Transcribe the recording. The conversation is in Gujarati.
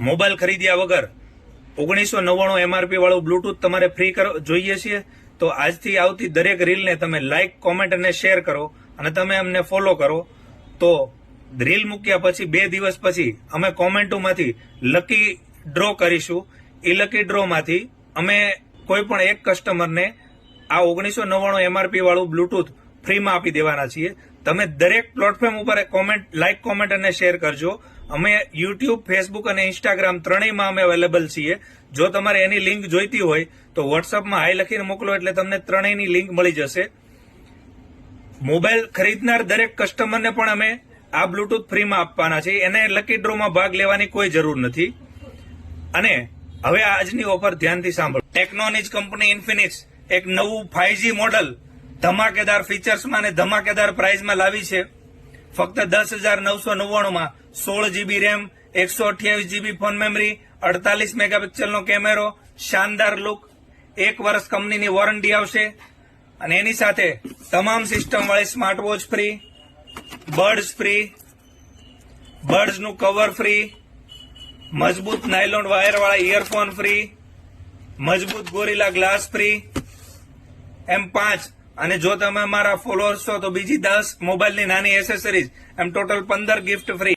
મોબાઈલ ખરીદ્યા વગર 1999 MRP વાળું બ્લુટૂથ તમારે ફ્રી જોઈએ છીએ તો આજથી આવતી દરેક રીલને તમે લાઇક, કોમેન્ટ અને શેર કરો અને તમે અમને ફોલો કરો તો રીલ મૂક્યા પછી 2 દિવસ પછી અમે કોમેન્ટોમાંથી લકી ડ્રો કરીશું. એ લકી ડ્રોમાંથી અમે કોઈ પણ એક કસ્ટમરને આ 1999 MRP વાળું બ્લુટૂથ ફ્રીમાં આપી દેવાના છીએ. તમે દરેક પ્લેટફોર્મ ઉપર લાઇક, કોમેન્ટ અને શેર કરજો. અમે યુટ્યુબ, ફેસબુક અને ઇન્સ્ટાગ્રામ ત્રણેયમાં અમે અવેલેબલ છીએ. જો તમારે એની લિંક જોઈતી હોય તો વોટ્સઅપમાં હાય લખીને મોકલો એટલે તમને ત્રણેયની લિંક મળી જશે. મોબાઈલ ખરીદનાર દરેક કસ્ટમરને પણ અમે આ બ્લુટૂથ ફ્રીમાં આપવાના છે. એને લકી ડ્રોમાં ભાગ લેવાની કોઈ જરૂર નથી. અને હવે આજની ઓફર ધ્યાનથી સાંભળો. ટેકનોની જ કંપની ઇન્ફિનિક્સ એક નવું 5G મોડલ ધમાકેદાર ફીચર્સમાં અને ધમાકેદાર પ્રાઇઝમાં લાવી છે. ફક્ત 10,999 16GB RAM, 128GB phone memory, 48 મેગાપિક્સલનો કેમેરો, શાનદાર લુક, 1 વર્ષ કંપનીની વોરંટી આવશે અને એની સાથે તમામ સિસ્ટમ વાળી સ્માર્ટ વોચ ફ્રી, બર્ડ્સનું કવર ફ્રી, મજબૂત નાયલોન વાયર વાળા ઇયરફોન ફ્રી, મજબૂત ગોરિલા ગ્લાસ ફ્રી, એમ 5. અને જો તમે અમારા ફોલોઅર્સ છો તો બીજી 10 મોબાઈલની નાની એસેસરીઝ, એમ ટોટલ 15 ગિફ્ટ ફ્રી.